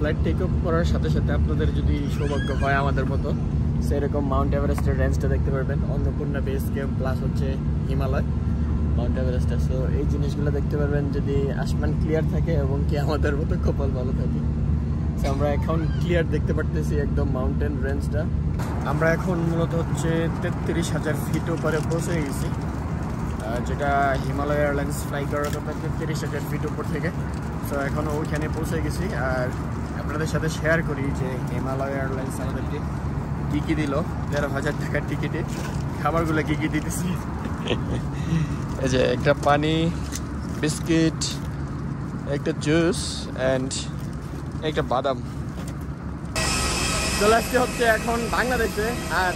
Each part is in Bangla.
ফ্লাইট টেক অফ করার সাথে সাথে আপনাদের যদি সৌভাগ্য হয় আমাদের মতো সেরকম মাউন্ট এভারেস্টের রেঞ্জটা দেখতে পারবেন, অন্নপূর্ণা বেস ক্যাম্প প্লাস হচ্ছে হিমালয় মাউন্ট এভারেস্টটা। সো এই জিনিসগুলো দেখতে পারবেন যদি আসমান ক্লিয়ার থাকে এবং কি আমাদের মতো কপাল ভালো থাকে। সো আমরা এখন ক্লিয়ার দেখতে পারতেছি একদম মাউন্টেন রেঞ্জটা। আমরা এখন মূলত হচ্ছে 33,000 ফিট উপরে পৌঁছে গেছি, যেটা হিমালয় এয়ারলাইন্স ফ্লাই করার কথা 33,000 ফিট উপর থেকে। সো এখন ওইখানে পৌঁছে গেছি। আর আপনাদের সাথে শেয়ার করি যে হিমালয় এয়ারলাইন্স আমাদেরকে কী কী দিল 13,000 টাকার টিকিটে, খাবারগুলো কী কী দিতেছি। এই যে একটা পানি, বিস্কিট, একটা জুস অ্যান্ড একটা বাদাম। চলে আসছে হচ্ছে এখন বাংলাদেশে। আর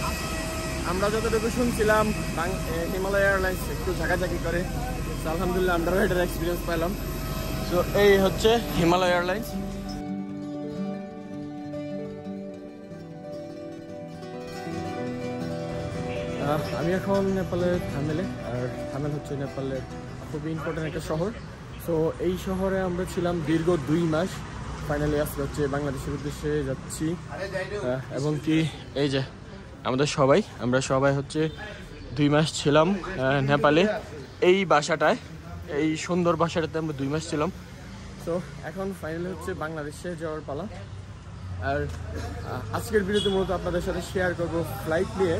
আমরা যতটুকু শুনছিলাম হিমালয় এয়ারলাইন্স একটু ঝাঁকাঝাঁকি করে, আলহামদুলিল্লাহ আমরাও এটার এক্সপিরিয়েন্স পেলাম। সো এই হচ্ছে হিমালয় এয়ারলাইন্স। আমি এখন নেপালের থামেলে, আর থামেল হচ্ছে নেপালের খুবই ইম্পর্টেন্ট একটা শহর। সো এই শহরে আমরা ছিলাম দীর্ঘ 2 মাস। ফাইনালি আজকে হচ্ছে বাংলাদেশের উদ্দেশ্যে যাচ্ছি। এবং কি এই যে আমরা সবাই হচ্ছে 2 মাস ছিলাম নেপালে, এই বাসাটায়, এই সুন্দর বাসাটাতে আমরা 2 মাস ছিলাম। তো এখন ফাইনালি হচ্ছে বাংলাদেশে যাওয়ার পালা। আর আজকের ভিডিওতে মূলত আপনাদের সাথে শেয়ার করব ফ্লাইট নিয়ে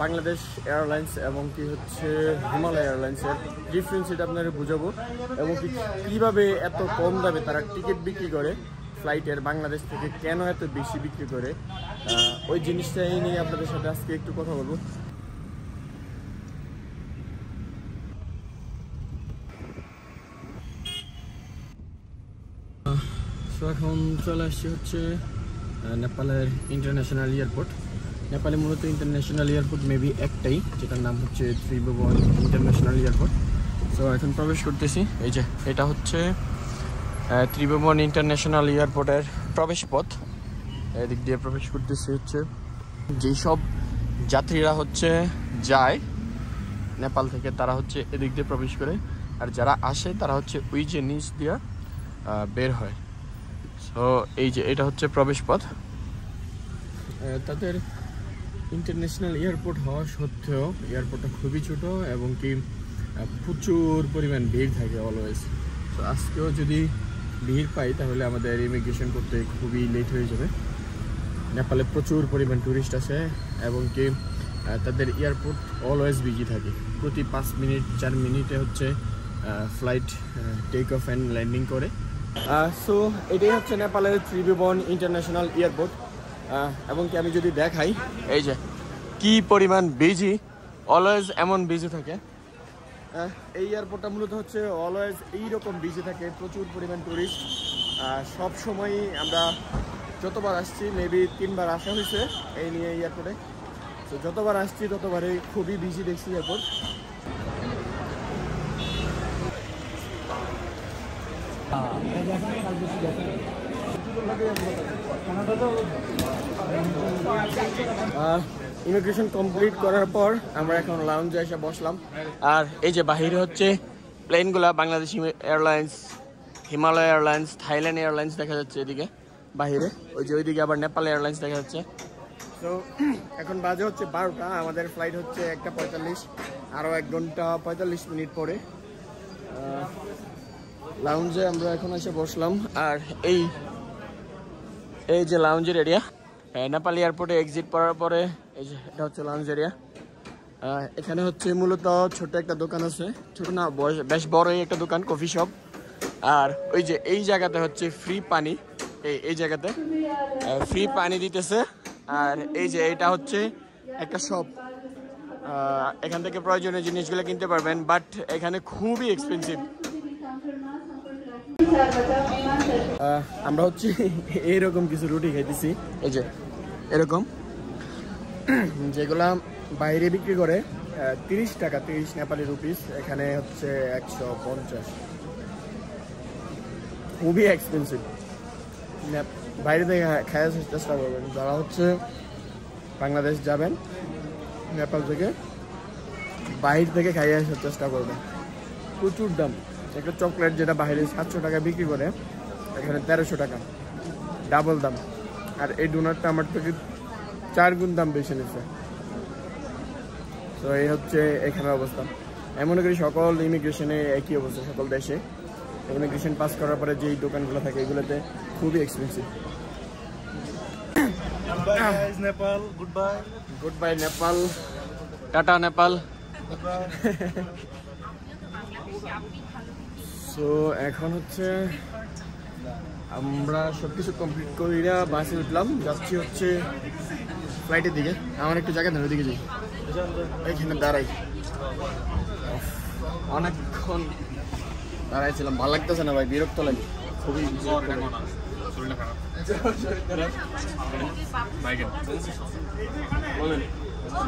বাংলাদেশ এয়ারলাইন্স এবং কি হচ্ছে হিমালয় এয়ারলাইন্সের ডিফারেন্স, এটা আপনারা বুঝাবো। এবং কি কীভাবে এত কম দামে তারা টিকিট বিক্রি করে ফ্লাইটের, বাংলাদেশ থেকে কেন এত বেশি বিক্রি করে, ওই জিনিসটাই নিয়ে আপনাদের সাথে আজকে একটু কথা বলবো। তো এখন চলে আসছি হচ্ছে নেপালের ইন্টারন্যাশনাল এয়ারপোর্ট। নেপালে মূলত ইন্টারন্যাশনাল এয়ারপোর্ট মেবি একটাই, যেটার নাম হচ্ছে ত্রিভুবন ইন্টারন্যাশনাল এয়ারপোর্ট। সো এখন প্রবেশ করতেছি। এই যে এটা হচ্ছে ত্রিভুবন ইন্টারন্যাশনাল এয়ারপোর্টের প্রবেশ পথ। এদিক দিয়ে প্রবেশ করতেছি হচ্ছে যেই সব যাত্রীরা হচ্ছে যায় নেপাল থেকে, তারা হচ্ছে এদিক দিয়ে প্রবেশ করে, আর যারা আসে তারা হচ্ছে ওই যে নিচ দিয়ে বের হয়। সো এই যে এটা হচ্ছে প্রবেশ পথ। তাদের ইন্টারন্যাশনাল এয়ারপোর্ট হওয়া সত্ত্বেও এয়ারপোর্টটা খুবই ছোট এবং কি প্রচুর পরিমাণ ভিড় থাকে অলওয়েজ। তো আজকেও যদি ভিড় পাই তাহলে আমাদের ইমিগ্রেশন করতে খুবই লেট হয়ে যাবে। নেপালে প্রচুর পরিমাণ ট্যুরিস্ট আছে এবং কি তাদের এয়ারপোর্ট অলওয়েজ বিজি থাকে। প্রতি 5 মিনিট 4 মিনিটে হচ্ছে flight take off and landing করে। সো এটাই হচ্ছে নেপালের ত্রিভুবন ইন্টারন্যাশনাল এয়ারপোর্ট। এবং কি আমি যদি দেখাই, এই যে কি পরিমাণ বিজি, অলওয়েজ এমন বিজি থাকে। এই এয়ারপোর্টটা মূলত হচ্ছে অলওয়েজ এইরকম বিজি থাকে, প্রচুর পরিমাণ ট্যুরিস্ট। সব সময়ই আমরা যতবার আসছি, মেবি 3 বার আসা হয়েছে এই নিয়ে এয়ারপোর্টে। তো যতবার আসছি ততবারই খুবই বিজি দেখছি এয়ারপোর্ট। ইমিগ্রেশন কমপ্লিট করার পর আমরা এখন লাউঞ্জে এসে বসলাম। আর এই যে বাহিরে হচ্ছে প্লেনগুলা Bangladesh airlines, Himalaya airlines, Thailand airlines দেখা যাচ্ছে এদিকে বাহিরে। ওই যে ওইদিকে আবার নেপাল এয়ারলাইন্স দেখা যাচ্ছে। তো এখন বাজে হচ্ছে 12টা, আমাদের ফ্লাইট হচ্ছে 1:45, আরও 1 ঘন্টা 45 মিনিট পরে। লাউঞ্জে আমরা এখন এসে বসলাম। আর এই যে লাউঞ্জের এরিয়া, নেপাল এয়ারপোর্টে এক্সিট করার পরে এই যে এটা হচ্ছে লাউঞ্জ এরিয়া। এখানে হচ্ছে মূলত ছোট একটা দোকান আছে, ছোট না বেশ বড়ই একটা দোকান, কফি শপ। আর ওই যে এই জায়গাতে হচ্ছে ফ্রি পানি, এই জায়গাতে ফ্রি পানি দিতেছে। আর এই যে এটা হচ্ছে একটা শপ, এখান থেকে প্রয়োজনীয় জিনিসগুলো কিনতে পারবেন, বাট এখানে খুবই এক্সপেন্সিভ। আমরা হচ্ছে এইরকম কিছু রুটি খাইতেছি, এই যে এরকম, যেগুলা বাইরে বিক্রি করে 30 টাকা, 30 নেপালি রুপিস, এখানে হচ্ছে 150। খুবই এক্সপেন্সিভ। বাইরে থেকে খাওয়ার চেষ্টা করবেন যারা হচ্ছে বাংলাদেশ যাবেন, নেপাল থেকে বাইরে থেকে খাইয়ে আসার চেষ্টা করবেন। প্রচুর দাম। একটা চকলেট যেটা বাইরে 700 টাকা বিক্রি করে, এখানে 1300 টাকা। ডাবল দাম, আর এই ডোনারটা আমার থেকে 4 গুণ দাম বেশি নিচ্ছে। তো এই হচ্ছে এখানের অবস্থা। এমন করি সকল ইমিগ্রেশনে একই অবস্থা, সকল দেশে ইমিগ্রেশন পাস করার পরে যেই দোকানগুলো থাকে এগুলোতে খুবই expensive. Nepal, good bye Nepal, tata Nepal. So এখন হচ্ছে আমরা সবকিছু কমপ্লিট করিয়া বাসে উঠলাম, যাচ্ছি হচ্ছে ফ্লাইটের দিকে। আমার একটু জায়গা ধরে দিকে যাই, এইখানে দাঁড়াই। অনেকক্ষণ দাঁড়াইছিলাম, ভালো লাগতেছে না ভাই, বিরক্ত লাগে খুবই।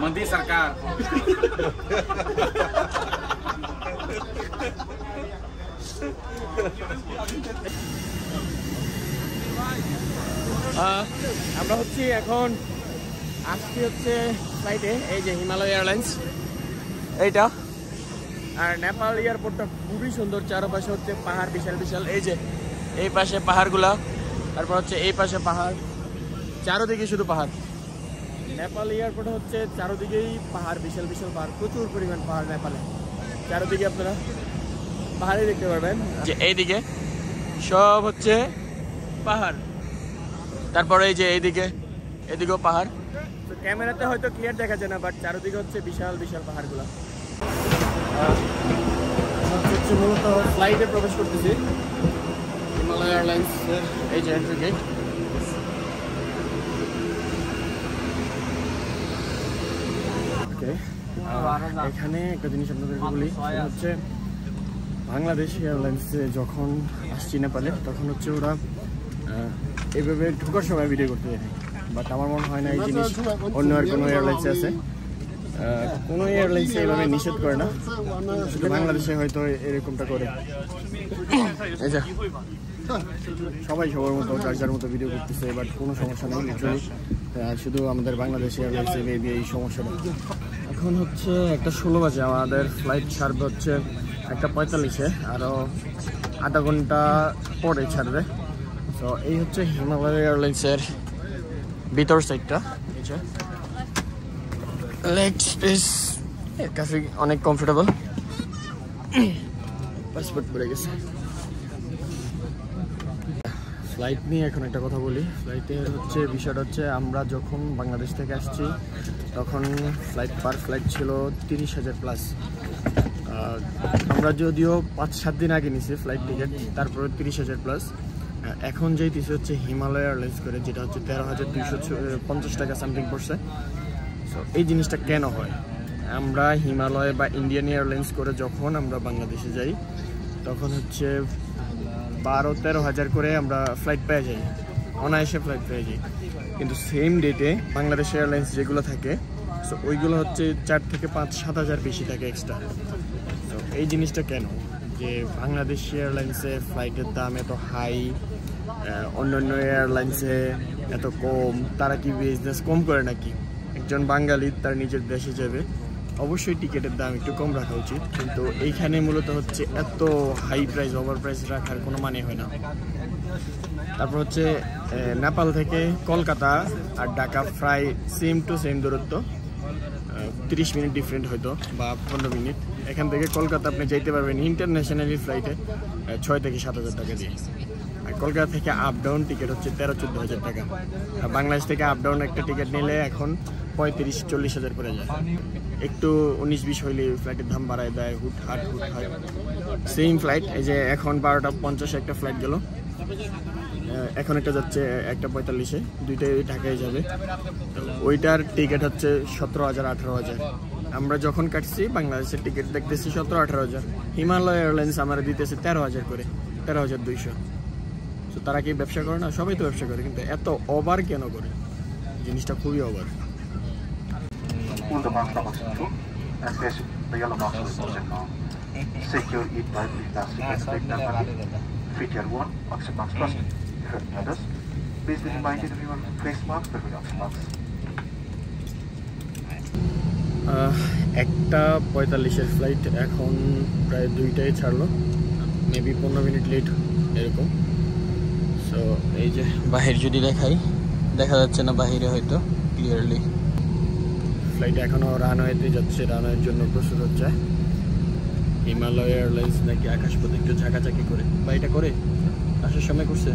मोदी सरकार আমরা হচ্ছে এখন আসছি হচ্ছে ফ্লাইটে, এই যে হিমালয় এয়ারলাইন্স এইটা। আর নেপাল এয়ারপোর্টটা খুবই সুন্দর, চারপাশে হচ্ছে পাহাড় বিশাল বিশাল, এই যে এই পাশে পাহাড়গুলা, তারপর হচ্ছে এই পাশে পাহাড়, চারোদিকে শুধু পাহাড়। নেপাল এয়ারপোর্ট হচ্ছে চারোদিকেই পাহাড়, বিশাল বিশাল পাহাড়, প্রচুর পরিমাণ পাহাড় নেপালে। চারোদিকে আপনারা পাহাড়ই দেখতে পারবেন, যে এইদিকে সব হচ্ছে পাহাড়, তারপরে এই যে এইদিকে, এদিকেও পাহাড়। তো ক্যামেরাতে হয়তো ক্লিয়ার দেখা যায় না, বাট চারোদিকে হচ্ছে বিশাল বিশাল পাহাড়গুলা। হচ্ছে মূলত ফ্লাইটে প্রবেশ করতেছি, হিমালয় এয়ারলাইন্স এই যে এন্ট্রি গেট। এখানে একটা জিনিস আপনাদেরকে বলি, হচ্ছে বাংলাদেশ এয়ারলাইন্সে যখন আসছি নেপালে, তখন হচ্ছে ওরা এইভাবে ঢোকার সময় ভিডিও করতে যায়, বাট আমার মনে হয় না এই জিনিস অন্য আর কোনো এয়ারলাইন্সে আছে। কোনো এয়ারলাইন্সে এইভাবে নিষেধ করে না, শুধু বাংলাদেশে হয়তো এরকমটা করে। এই যে সবাই সবার মতো যার যার মতো ভিডিও করতেছে, বাট কোনো সমস্যা নেই লিটারালি, শুধু আমাদের বাংলাদেশ এয়ারলাইন্সে মেবি এই সমস্যাটা। এখন হচ্ছে 1:16 বাজে, আমাদের ফ্লাইট ছাড়বে হচ্ছে 1:45-এ, আরও আধা ঘন্টা পরে ছাড়বে। তো এই হচ্ছে হিমালয় এয়ারলাইন্সের ভিতর সাইডটা, লেগ স্পেস এর কাছে অনেক কমফোর্টেবল। পাসপোর্ট পড়ে গেছে। ফ্লাইট নিয়ে এখন একটা কথা বলি। ফ্লাইটের হচ্ছে বিষয়টা হচ্ছে, আমরা যখন বাংলাদেশ থেকে আসছি তখন পার ফ্লাইট ছিল 30,000 প্লাস। আমরা যদিও 5-7 দিন আগে নিছি ফ্লাইট টিকিট, তারপরে 30,000 প্লাস। এখন যেইতেছে হচ্ছে হিমালয় এয়ারলাইন্স করে, যেটা হচ্ছে 13,250 টাকা সামথিং পড়ছে। সো এই জিনিসটা কেন হয়? আমরা হিমালয় বা ইন্ডিয়ান এয়ারলাইন্স করে যখন আমরা বাংলাদেশে যাই, তখন হচ্ছে 12-13 হাজার করে আমরা ফ্লাইট পেয়ে যাই, অনায়াসে ফ্লাইট পেয়ে যাই। কিন্তু সেম ডেটে বাংলাদেশ এয়ারলাইন্স যেগুলো থাকে, সো ওইগুলো হচ্ছে 4 থেকে 5-7 হাজার বেশি থাকে এক্সট্রা। তো এই জিনিসটা কেন, যে বাংলাদেশ এয়ারলাইন্সে ফ্লাইটের দাম এত হাই, অন্যান্য এয়ারলাইন্সে এত কম? তারা কি বিজনেস কম করে নাকি? একজন বাঙালি তার নিজের দেশে যাবে, অবশ্যই টিকিটের দাম একটু কম রাখা উচিত, কিন্তু এইখানে মূলত হচ্ছে এত হাই প্রাইস, ওভার প্রাইস রাখার কোনো মানে হয় না। তারপর হচ্ছে নেপাল থেকে কলকাতা আর ঢাকা প্রায় সেম টু সেম দূরত্ব, 30 মিনিট ডিফারেন্ট হয়তো বা 15 মিনিট। এখান থেকে কলকাতা আপনি যাইতে পারবেন ইন্টারন্যাশনালি ফ্লাইটে 6 থেকে 7 হাজার টাকা দিয়ে। আর কলকাতা থেকে আপ ডাউন টিকিট হচ্ছে 13-14 হাজার টাকা। আর বাংলাদেশ থেকে আপ ডাউন একটা টিকিট নিলে এখন 35-40 হাজার করে যায়। একটু 19-20 হইলে ফ্লাইটের দাম বাড়ায় দেয়, হুটহাট। সেম ফ্লাইট, এই যে এখন 12:50 একটা ফ্লাইট গেল, এখন একটা যাচ্ছে 1:45-এ, দুইটাই ঢাকায় যাবে। ওইটার টিকিট হচ্ছে 17,000-18 হাজার। আমরা যখন কাটছি বাংলাদেশের টিকিট দেখতেছি 17-18 হাজার। হিমালয় এয়ারলাইন্স আমরা দিতেছে 13 হাজার করে, 13,200। তো তারা কি ব্যবসা করে না? সবাই তো ব্যবসা করে, কিন্তু এত ওভার কেন করে? জিনিসটা খুবই over. Secure it by plastic and plate normally. Fit your one, oxygen mask first. If any others, please be reminded of your face mask or oxygen mask. 1:45-এর ফ্লাইট, এখন প্রায় 2টায় ছাড়লো, মেবি 15 মিনিট লেট এরকম। সো সো এই যে বাহির যদি দেখাই, দেখা যাচ্ছে না বাহিরে হয়তো ক্লিয়ারলি। ফ্লাইট এখনও রানওয়েতে যাচ্ছে, রানওয়ের জন্য প্রস্তুত হচ্ছে। হিমালয় এয়ারলাইন্স নাকি আকাশপথে একটু ঝাঁকাঝাঁকি করে, বা এটা করে আসার সময় করছে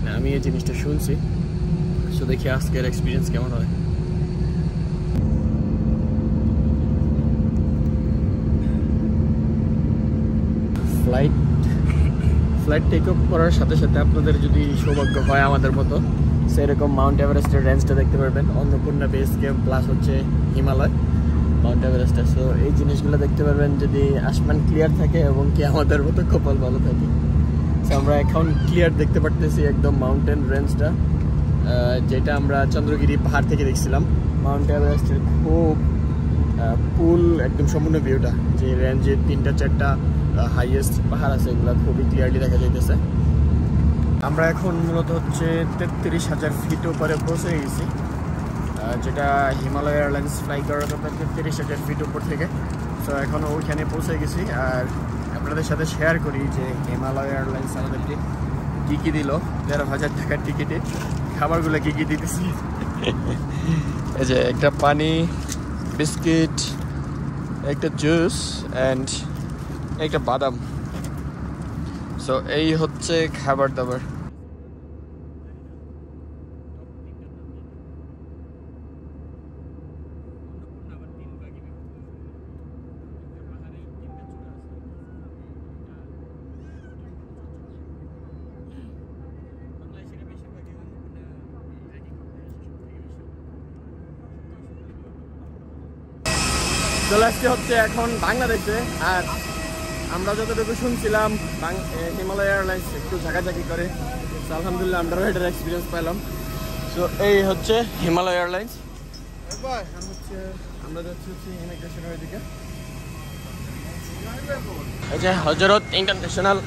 না, আমি এই জিনিসটা শুনছি। সো দেখি আজকের এক্সপিরিয়েন্স কেমন হয়। ফ্লাইট টেক অফ করার সাথে সাথে আপনাদের যদি সৌভাগ্য হয় আমাদের মতো, সেরকম মাউন্ট এভারেস্টের রেঞ্জটা দেখতে পারবেন। অন্নপূর্ণা বেস ক্যাম্প প্লাস হচ্ছে হিমালয়, মাউন্ট এভারেস্ট। সো এই জিনিসগুলো দেখতে পারবেন যদি আসমান ক্লিয়ার থাকে এবং কি আমাদের মতো কপাল ভালো থাকে। সো আমরা এখন ক্লিয়ার দেখতে পারতেছি একদম মাউন্টেন রেঞ্জটা, যেটা আমরা চন্দ্রগিরি পাহাড় থেকে দেখছিলাম। মাউন্ট এভারেস্টের খুব পুল একদম সম্পূর্ণ ভিউটা, যে রেঞ্জে 3-4টা হাইয়েস্ট পাহাড় আছে, এগুলো খুবই ক্লিয়ারলি দেখা যাইতেছে। আমরা এখন মূলত হচ্ছে 33,000 ফিট উপরে পৌঁছে গেছি, যেটা হিমালয় এয়ারলাইন্স ফ্লাই করার কথা 33,000 ফিট উপর থেকে। সো এখন ওইখানে পৌঁছে গেছি। আর আপনাদের সাথে শেয়ার করি যে হিমালয় এয়ারলাইন্স আমাদেরকে কী কী দিল 13,000 টাকার টিকিটে, খাবারগুলো কী কী দিতেছি। এই যে একটা পানি, বিস্কিট, একটা জুস অ্যান্ড একটা বাদাম। সো এই হচ্ছে খাবার দাবার। চলে আসছে হচ্ছে এখন বাংলাদেশে। আর আমরা যতটুকু শুনছিলাম হিমালয় এয়ারলাইন্স একটু ঝাঁকাঝাঁকি করে, আলহামদুলিল্লাহ আমরাও এটার এক্সপিরিয়েন্স পেলাম। সো এই হচ্ছে হিমালয় এয়ারলাইন্স। আমরা যাচ্ছি হচ্ছে ইমিগ্রেশনের দিকে। এই যে হজরত ইন্টারন্যাশনাল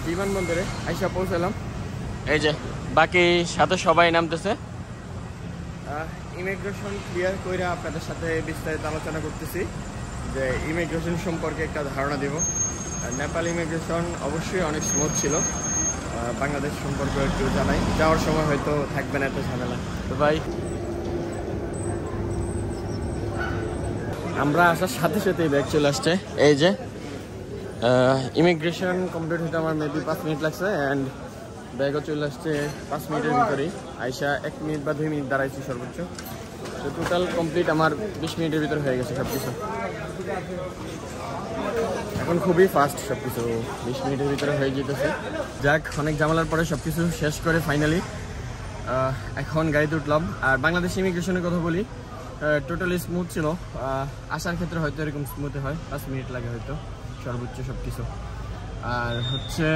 বিমানবন্দরে আইসা পৌঁছালাম। এই যে বাকি সাথে সবাই নামতেছে। ইমিগ্রেশন ক্লিয়ার করে আপনাদের সাথে বিস্তারিত আলোচনা করতেছি, যে ইমিগ্রেশন সম্পর্কে একটা ধারণা দেব। নেপাল ইমিগ্রেশন অবশ্যই অনেক স্মুথ ছিল, বাংলাদেশ সম্পর্কে একটু জানাই, যাওয়ার সময় হয়তো থাকবে না এত ঝামেলা। তো ভাই আমরা আসার সাথে সাথেই ব্যাগ চলে আসছে। এই যে ইমিগ্রেশন কমপ্লিট হতে আমার মেবি 5 মিনিট লাগছে, অ্যান্ড ব্যাগও চলে আসছে 5 মিনিটের ভিতরেই। আইসা 1 মিনিট বা 2 মিনিট দাঁড়াইছি সর্বোচ্চ। তো টোটাল কমপ্লিট আমার 20 মিনিটের ভিতরে হয়ে গেছে সব কিছু। এখন খুবই ফাস্ট সব কিছু, 20 মিনিটের ভিতরে হয়ে যেতেছে। যাক, অনেক ঝামেলার পরে সব কিছু শেষ করে ফাইনালি এখন গাড়িতে উঠলাম। আর বাংলাদেশ ইমিগ্রেশনের কথা বলি, টোটালি স্মুথ ছিল। আসার ক্ষেত্রে হয়তো এরকম স্মুথে হয়, 5 মিনিট লাগে হয়তো সর্বোচ্চ সব কিছু। আর হচ্ছে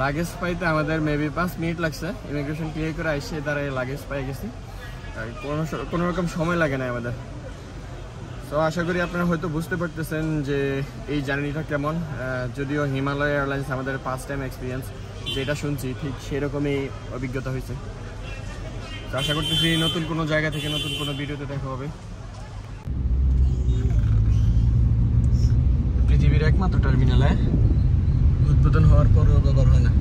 লাগেজ পাইতে আমাদের মেবি 5 মিনিট লাগছে। ইমিগ্রেশন ক্লিয়ার করে এসে তারা লাগেজ পাই গেছি, কোনো রকম সময় লাগে না আমাদের। তো আশা করি আপনারা হয়তো বুঝতে পারতেছেন যে এই জার্নিটা কেমন। যদিও হিমালয় এয়ারলাইন্স আমাদের ফার্স্ট টাইম এক্সপিরিয়েন্স, যেটা শুনছি ঠিক সেরকমই অভিজ্ঞতা হয়েছে। তো আশা করতেছি নতুন কোনো জায়গা থেকে নতুন কোনো ভিডিওতে দেখা হবে। পৃথিবীর একমাত্র টার্মিনালে উদ্বোধন হওয়ার পরেও ব্যবহার হয় না।